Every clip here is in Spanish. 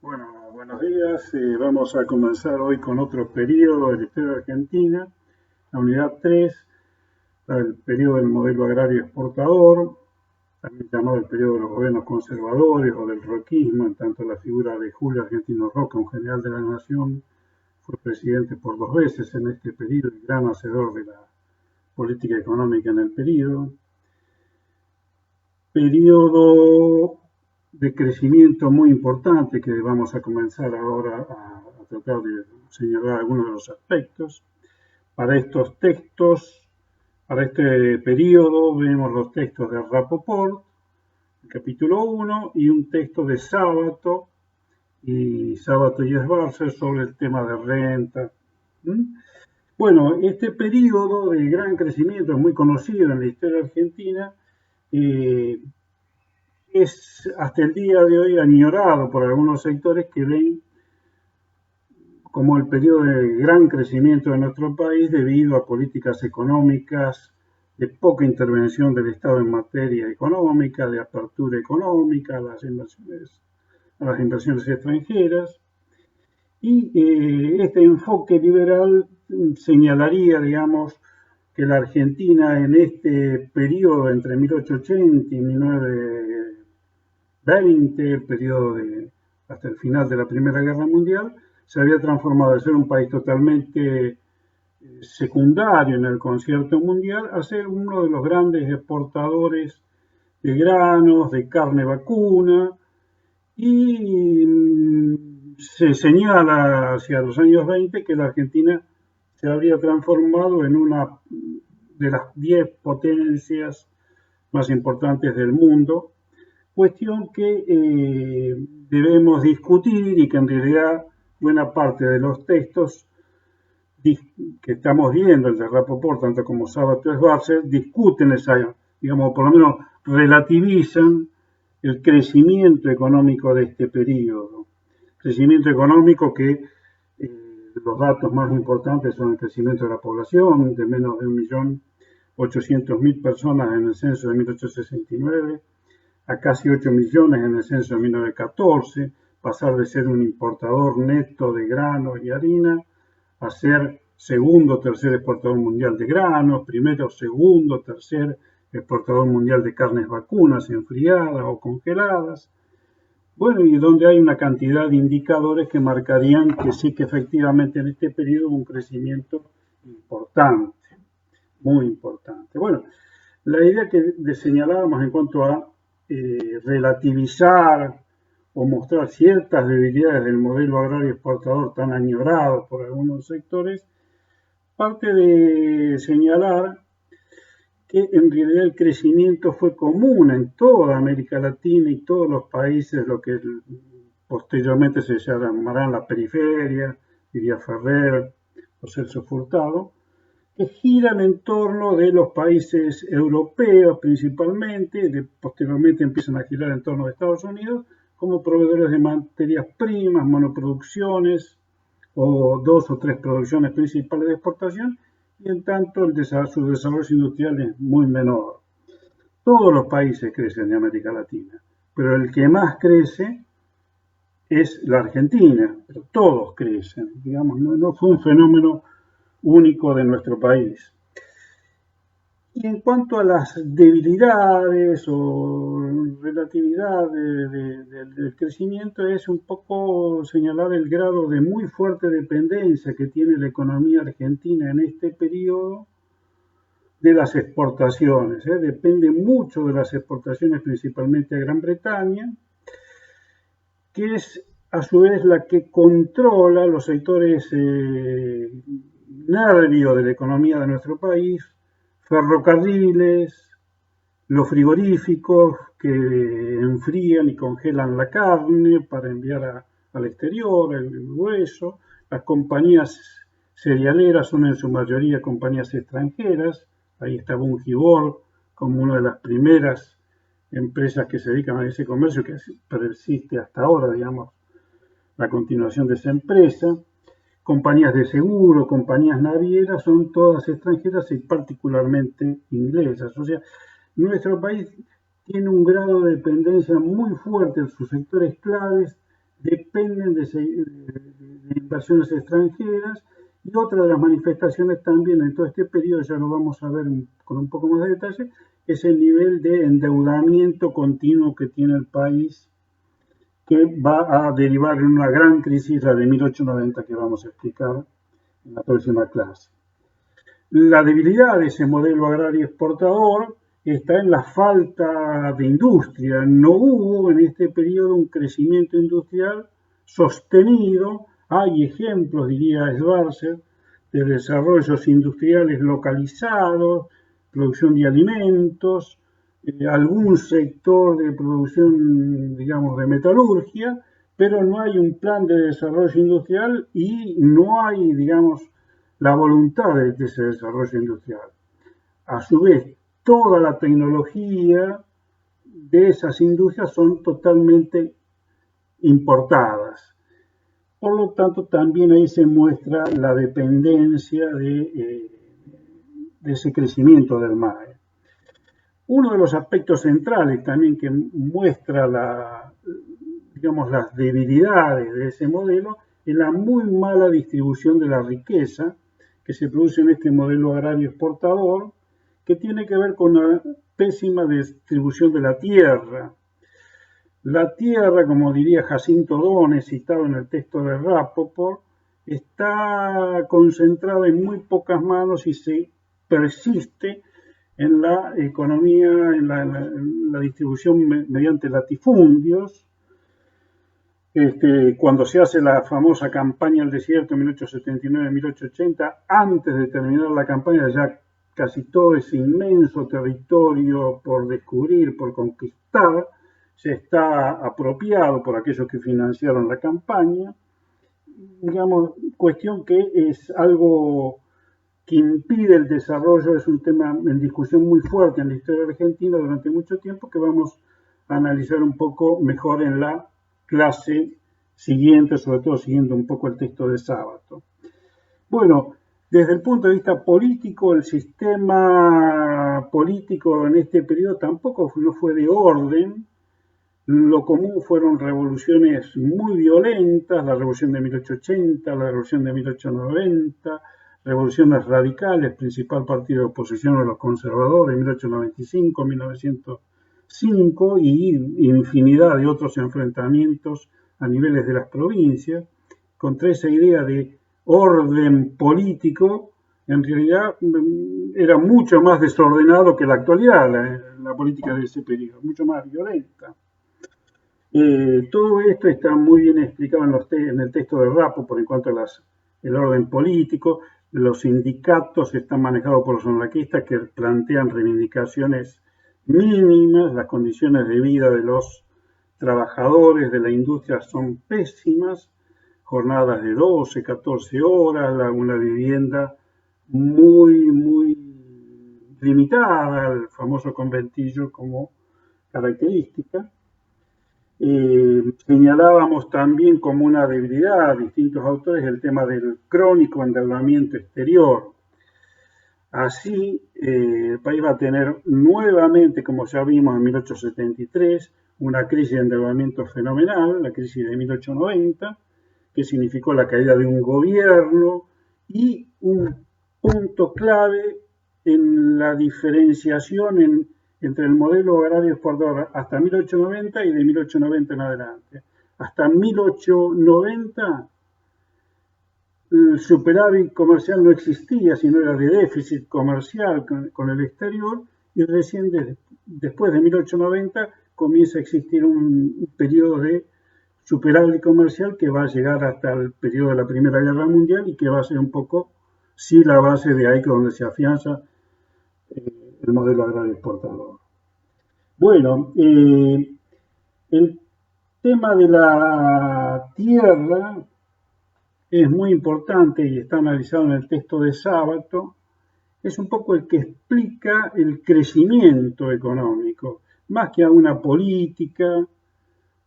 Bueno, buenos días. Vamos a comenzar hoy con otro periodo de la historia de Argentina, la unidad 3, el periodo del modelo agrario exportador, también llamado el periodo de los gobiernos conservadores o del roquismo, en tanto la figura de Julio Argentino Roca, un general de la Nación, fue presidente por 2 veces en este periodo y gran hacedor de la política económica en el periodo. Periodo de crecimiento muy importante que vamos a comenzar ahora a tratar de señalar algunos de los aspectos. Para estos textos, para este periodo, vemos los textos de Rapoport, el capítulo 1, y un texto de Sábato y Esbarzer sobre el tema de renta. Bueno, este periodo de gran crecimiento es muy conocido en la historia argentina. eh, es hasta el día de hoy añorado por algunos sectores que ven como el periodo de gran crecimiento de nuestro país debido a políticas económicas de poca intervención del Estado en materia económica, de apertura económica a las inversiones extranjeras. Y este enfoque liberal señalaría, digamos, que la Argentina en este periodo entre 1880 y 1920, el periodo hasta el final de la Primera Guerra Mundial, se había transformado de ser un país totalmente secundario en el concierto mundial a ser uno de los grandes exportadores de granos, de carne vacuna, y se señala hacia los años 20 que la Argentina se habría transformado en una de las 10 potencias más importantes del mundo, cuestión que debemos discutir y que en realidad buena parte de los textos que estamos viendo, el de Rapoport, tanto como Sábato Esbarzer, discuten esa, digamos, por lo menos relativizan el crecimiento económico de este periodo. Crecimiento económico que los datos más importantes son el crecimiento de la población, de menos de 1.800.000 personas en el censo de 1869, a casi 8 millones en el censo de 1914, pasar de ser un importador neto de granos y harina a ser segundo o tercer exportador mundial de granos, primero, segundo, tercer exportador mundial de carnes vacunas enfriadas o congeladas. Bueno, y donde hay una cantidad de indicadores que marcarían que sí que efectivamente en este periodo hubo un crecimiento importante, muy importante. Bueno, la idea que señalábamos en cuanto a relativizar o mostrar ciertas debilidades del modelo agrario exportador tan añorado por algunos sectores, parte de señalar que en realidad el crecimiento fue común en toda América Latina y todos los países, lo que posteriormente se llamarán la periferia, diría Ferrer o Celso Furtado, que giran en torno de los países europeos principalmente, posteriormente empiezan a girar en torno de Estados Unidos, como proveedores de materias primas, monoproducciones o 2 o 3 producciones principales de exportación, y en tanto su desarrollo industrial es muy menor. Todos los países crecen de América Latina, pero el que más crece es la Argentina, pero todos crecen, digamos, no fue un fenómeno único de nuestro país. Y en cuanto a las debilidades o relatividad del crecimiento, es un poco señalar el grado de muy fuerte dependencia que tiene la economía argentina en este periodo de las exportaciones. Depende mucho de las exportaciones, principalmente a Gran Bretaña, que es a su vez la que controla los sectores nervios de la economía de nuestro país, ferrocarriles, los frigoríficos que enfrían y congelan la carne para enviar al exterior, el hueso, las compañías cerealeras son en su mayoría compañías extranjeras, ahí está Bungibor como una de las primeras empresas que se dedican a ese comercio que persiste hasta ahora, digamos, la continuación de esa empresa. Compañías de seguro, compañías navieras, son todas extranjeras y particularmente inglesas. O sea, nuestro país tiene un grado de dependencia muy fuerte en sus sectores claves dependen de inversiones extranjeras, y otra de las manifestaciones también en todo este periodo, ya lo vamos a ver con un poco más de detalle, es el nivel de endeudamiento continuo que tiene el país, que va a derivar en una gran crisis, la de 1890, que vamos a explicar en la próxima clase. La debilidad de ese modelo agrario exportador está en la falta de industria. No hubo en este periodo un crecimiento industrial sostenido. Hay ejemplos, diría Schwarzer, de desarrollos industriales localizados, producción de alimentos, algún sector de producción, digamos, de metalurgia, pero no hay un plan de desarrollo industrial y no hay, digamos, la voluntad de ese desarrollo industrial. A su vez, toda la tecnología de esas industrias son totalmente importadas. Por lo tanto, también ahí se muestra la dependencia de ese crecimiento del MAE. Uno de los aspectos centrales también que muestra digamos, las debilidades de ese modelo es la muy mala distribución de la riqueza que se produce en este modelo agrario exportador, que tiene que ver con la pésima distribución de la tierra. La tierra, como diría Jacinto Dones, citado en el texto de Rapoport, está concentrada en muy pocas manos y se persiste en la economía, en la distribución mediante latifundios. Cuando se hace la famosa campaña al desierto en 1879-1880, antes de terminar la campaña ya casi todo ese inmenso territorio por descubrir, por conquistar, se está apropiado por aquellos que financiaron la campaña. Digamos, cuestión que es algo que impide el desarrollo, es un tema en discusión muy fuerte en la historia argentina durante mucho tiempo, que vamos a analizar un poco mejor en la clase siguiente, sobre todo siguiendo un poco el texto de Sábato. Bueno, desde el punto de vista político, el sistema político en este periodo tampoco no fue de orden. Lo común fueron revoluciones muy violentas, la revolución de 1880, la revolución de 1890, revoluciones radicales, principal partido de oposición a los conservadores, 1895, 1905, y infinidad de otros enfrentamientos a niveles de las provincias, contra esa idea de orden político. En realidad era mucho más desordenado que la actualidad, la política de ese periodo, mucho más violenta. Todo esto está muy bien explicado en el texto de Rapoport en cuanto a el orden político. Los sindicatos están manejados por los anarquistas, que plantean reivindicaciones mínimas. Las condiciones de vida de los trabajadores de la industria son pésimas, jornadas de 12, 14 horas, una vivienda muy, muy limitada, el famoso conventillo como característica. Señalábamos también como una debilidad a distintos autores el tema del crónico endeudamiento exterior. Así, el país va a tener nuevamente, como ya vimos en 1873, una crisis de endeudamiento fenomenal, la crisis de 1890, que significó la caída de un gobierno y un punto clave en la diferenciación entre el modelo agrario exportador hasta 1890 y de 1890 en adelante. Hasta 1890 el superávit comercial no existía, sino era de déficit comercial con el exterior, y recién después de 1890 comienza a existir un periodo de superávit comercial que va a llegar hasta el periodo de la Primera Guerra Mundial y que va a ser un poco, sí, la base de ahí donde se afianza el modelo agrario exportador. Bueno, el tema de la tierra es muy importante y está analizado en el texto de Sábato. Es un poco el que explica el crecimiento económico, más que a una política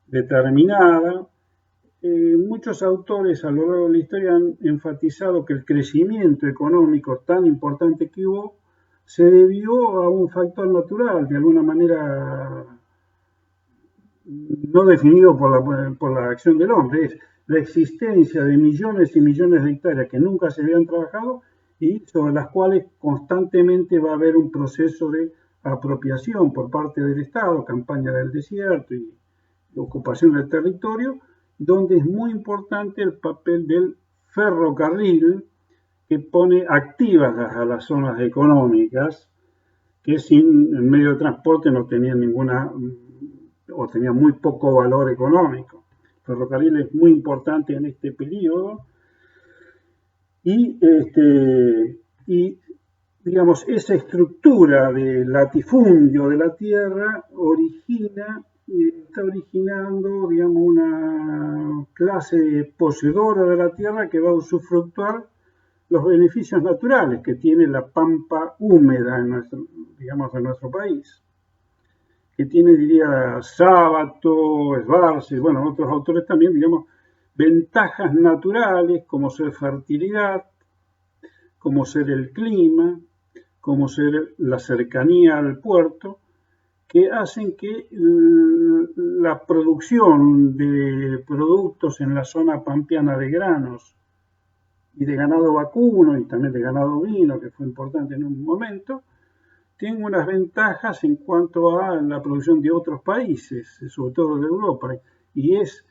determinada. Muchos autores a lo largo de la historia han enfatizado que el crecimiento económico tan importante que hubo se debió a un factor natural, de alguna manera no definido por la acción del hombre, es la existencia de millones y millones de hectáreas que nunca se habían trabajado y sobre las cuales constantemente va a haber un proceso de apropiación por parte del Estado, campaña del desierto y ocupación del territorio, donde es muy importante el papel del ferrocarril que pone activas a las zonas económicas que sin el medio de transporte no tenían ninguna o tenía muy poco valor económico. El ferrocarril es muy importante en este periodo y digamos, esa estructura de latifundio de la Tierra está originando, digamos, una clase poseedora de la Tierra que va a usufructuar los beneficios naturales que tiene la pampa húmeda en nuestro país, que tiene, diría, Sábato, Esbarce, bueno, otros autores también, digamos, ventajas naturales como ser fertilidad, como ser el clima, como ser la cercanía al puerto, que hacen que la producción de productos en la zona pampeana de granos y de ganado vacuno y también de ganado ovino, que fue importante en un momento, tienen unas ventajas en cuanto a la producción de otros países, sobre todo de Europa, y es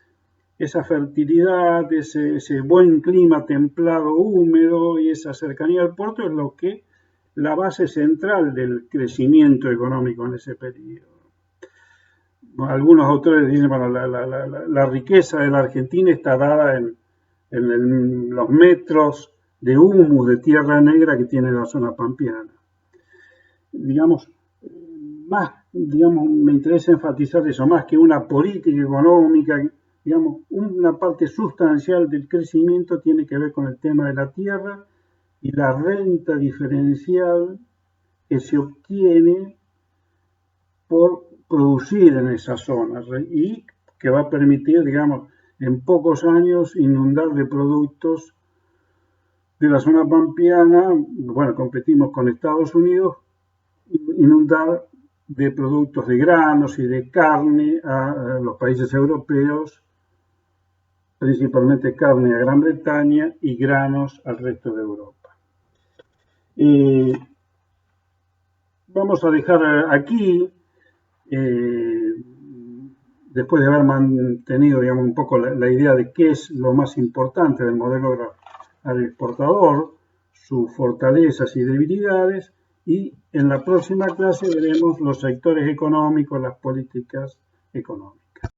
esa fertilidad, ese buen clima templado, húmedo y esa cercanía al puerto es lo que la base central del crecimiento económico en ese periodo. Algunos autores dicen, bueno, la riqueza de la Argentina está dada en los metros de humus, de tierra negra que tiene la zona pampeana. Digamos, me interesa enfatizar eso, más que una política económica, digamos, una parte sustancial del crecimiento tiene que ver con el tema de la tierra y la renta diferencial que se obtiene por producir en esas zonas y que va a permitir, digamos, en pocos años inundar de productos de la zona pampeana, bueno, competimos con Estados Unidos, inundar de productos de granos y de carne a los países europeos, principalmente carne a Gran Bretaña y granos al resto de Europa. Vamos a dejar aquí, después de haber mantenido, digamos, un poco la idea de qué es lo más importante del modelo agroexportador, sus fortalezas y debilidades, y en la próxima clase veremos los sectores económicos, las políticas económicas.